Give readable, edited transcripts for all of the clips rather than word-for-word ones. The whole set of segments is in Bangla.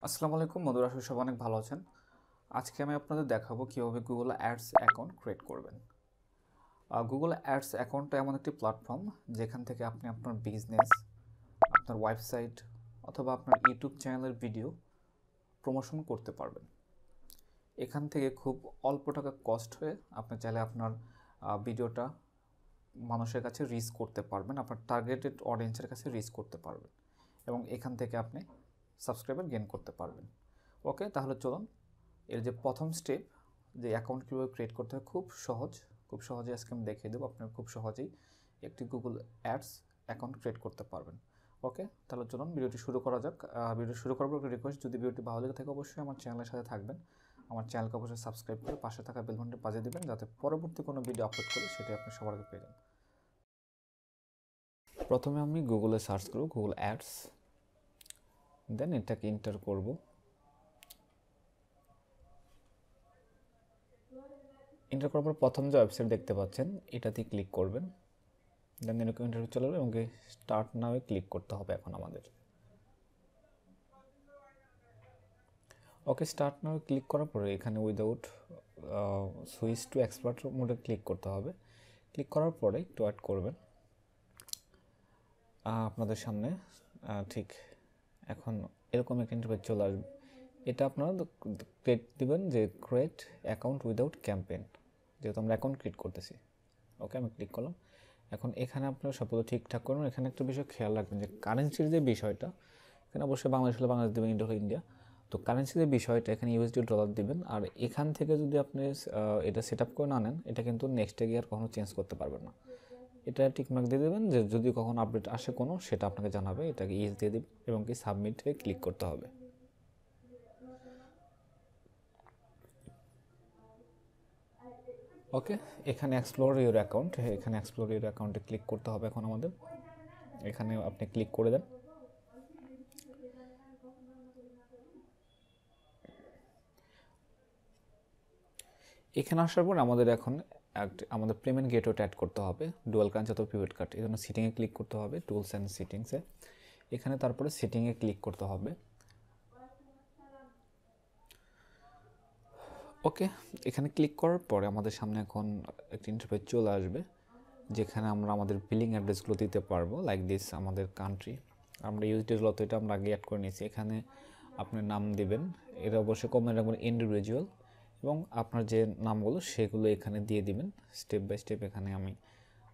আসসালামু আলাইকুম বন্ধুরা, আশা করি সবাই অনেক ভালো আছেন। আজকে আমি আপনাদের দেখাবো কীভাবে গুগল অ্যাডস অ্যাকাউন্ট ক্রিয়েট করবেন। গুগল অ্যাডস অ্যাকাউন্টটা এমন একটি প্ল্যাটফর্ম যেখান থেকে আপনি আপনার বিজনেস, আপনার ওয়েবসাইট অথবা আপনার ইউটিউব চ্যানেলের ভিডিও প্রমোশন করতে পারবেন। এখান থেকে খুব অল্প টাকা কস্ট হয়ে আপনি চাইলে আপনার ভিডিওটা মানুষের কাছে রিচ করতে পারবেন, আপনার টার্গেটেড অডিয়েন্সের কাছে রিচ করতে পারবেন এবং এখান থেকে আপনি সাবস্ক্রাইবার গেইন করতে পারবেন। ওকে, তাহলে চলুন এর যে প্রথম স্টেপ, যে অ্যাকাউন্ট কীভাবে ক্রিয়েট করতে হয়, খুব সহজে আজকে আমি দেখিয়ে দেবো। আপনি খুব সহজেই একটি গুগল অ্যাডস অ্যাকাউন্ট ক্রিয়েট করতে পারবেন। ওকে, তাহলে চলুন ভিডিওটি শুরু করা যাক। ভিডিও শুরু করার পর একটা রিকোয়েস্ট, যদি ভিডিওটি ভালো লেগে থাকে অবশ্যই আমার চ্যানেলের সাথে থাকবেন। আমার চ্যানেলকে অবশ্যই সাবস্ক্রাইব করে পাশে থাকা বেল বাটনটি বাজিয়ে দেবেন, যাতে পরবর্তী কোনো ভিডিও আপলোড করি সেটি আপনি সবার আগে পেয়ে যান। প্রথমে আমি গুগলে সার্চ করব গুগল অ্যাডস, দেন এটাকে এন্টার করব। এন্টার করার পর প্রথম যে ওয়েবসাইট দেখতে পাচ্ছেন এটাতে ক্লিক করবেন, দেন এরকম ইন্টারভিউ চলে যাবে এবং স্টার্ট নাওয়ে ক্লিক করতে হবে এখন আমাদের। ওকে, স্টার্ট নাওয়ে ক্লিক করার পরে এখানে উইদাউট সুইচ টু এক্সপার্ট মোডে ক্লিক করতে হবে। ক্লিক করার পরে একটু অ্যাড করবেন, আপনাদের সামনে ঠিক এখন এরকম একটা ইন্টারভিউ চলে আসবে। এটা আপনারা ক্রিয়েট দেবেন যে ক্রিয়েট অ্যাকাউন্ট উইদাউট ক্যাম্পেইন, যেহেতু আমরা অ্যাকাউন্ট ক্রিয়েট করতেছি। ওকে, আমি ক্লিক করলাম। এখন এখানে আপনারা সবগুলো ঠিকঠাক করবেন। এখানে একটা বিষয় খেয়াল রাখবেন যে কারেন্সির যে বিষয়টা, এখানে অবশ্যই বাংলাদেশ হলে বাংলাদেশ দেবেন, ইন্ডিয়া হলে ইন্ডিয়া। তো কারেন্সির যে বিষয়টা, এখানে ইউএসডি ডলার দিবেন। আর এখান থেকে যদি আপনি এটা সেট আপ করে না নেন, এটা কিন্তু নেক্সটে গিয়ে আর কখনো চেঞ্জ করতে পারবেন না। এটা টিকমার্ক দিয়ে দেবেন যে যদি কখনো আপডেট আসে কোনো, সেটা আপনাকে জানাবে। এটাকে ইয়েস দিয়ে দিবেন এবং কি সাবমিটে ক্লিক করতে হবে। ওকে, এখানে এক্সপ্লোর ইউর অ্যাকাউন্ট, এখানে এক্সপ্লোর ইউর অ্যাকাউন্টে ক্লিক করতে হবে এখন আমাদের। এখানে আপনি ক্লিক করে দেন। এখানে আসার পর আমাদের এখন আমাদের পেমেন্ট গেটওয়েটা অ্যাড করতে হবে, ডুয়াল কারেন্সি অথবা প্রিপেড কার্ড। এই জন্য সিটিংয়ে ক্লিক করতে হবে, টুলস অ্যান্ড সিটিংসে। এখানে তারপরে সিটিংয়ে ক্লিক করতে হবে। ওকে, এখানে ক্লিক করার পরে আমাদের সামনে এখন একটা ইন্টারফেস চলে আসবে, যেখানে আমরা আমাদের বিলিং অ্যাড্রেসগুলো দিতে পারবো। লাইক দিস, আমাদের কান্ট্রি, আমরা ইউএসডি ডলার তো এটা আমরা আগে অ্যাড করে নিয়েছি। এখানে আপনি নাম দিবেন, এটা অবশ্যই কমেন্ট রাখবেন ইন্ডিভিজুয়াল, এবং আপনার যে নামগুলো সেগুলো এখানে দিয়ে দিবেন স্টেপ বাই স্টেপ। এখানে আমি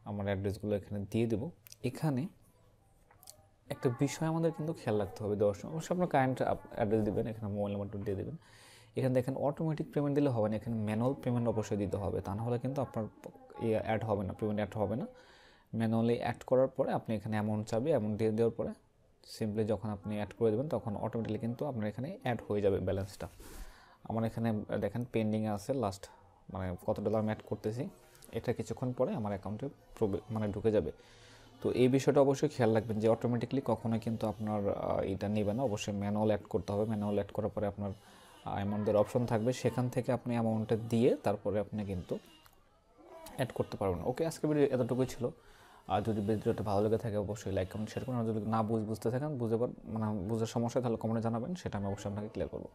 আমার অ্যাড্রেসগুলো এখানে দিয়ে দেবো। এখানে একটা বিষয় আমাদের কিন্তু খেয়াল রাখতে হবে দেওয়ার সময়, অবশ্যই আপনার কারেন্ট অ্যাড্রেস দেবেন, এখানে মোবাইল নাম্বারটা দিয়ে দেবেন। এখানে দেখেন অটোমেটিক পেমেন্ট দিলে হবে না, এখানে ম্যানুয়াল পেমেন্ট অবশ্যই দিতে হবে, তা না হলে কিন্তু আপনার অ্যাড হবে না, পেমেন্ট অ্যাড হবে না। ম্যানুয়ালি অ্যাড করার পরে আপনি এখানে অ্যামাউন্ট চাবে, অ্যামাউন্ট দিয়ে দেওয়ার পরে সিম্পলি যখন আপনি অ্যাড করে দেবেন তখন অটোমেটিকলি কিন্তু আপনার এখানে অ্যাড হয়ে যাবে ব্যালেন্সটা। আমার এখানে দেখেন পেন্ডিংয়ে আছে লাস্ট, মানে কত ডলার আমি অ্যাড করতেছি, এটা কিছুক্ষণ পরে আমার অ্যাকাউন্টে ঢুকে যাবে। তো এই বিষয়টা অবশ্যই খেয়াল রাখবেন যে অটোমেটিকলি কখনোই কিন্তু আপনার এটা নেবে না, অবশ্যই ম্যানুয়াল অ্যাড করতে হবে। ম্যানুয়াল অ্যাড করার পরে আপনার অ্যামাউন্টের অপশন থাকবে, সেখান থেকে আপনি অ্যামাউন্টটা দিয়ে তারপরে আপনি কিন্তু অ্যাড করতে পারবেন। ওকে, আজকের ভিডিও এতটুকুই ছিল। আর যদি ভিডিওটা ভালো লেগে থাকে অবশ্যই লাইক কমেন্ট শেয়ার করুন। আর যদি না বুঝতে থাকেন, বুঝতে সমস্যা, তাহলে কমেন্টে জানাবেন, সেটা আমি অবশ্যই আপনাকে ক্লিয়ার করবো।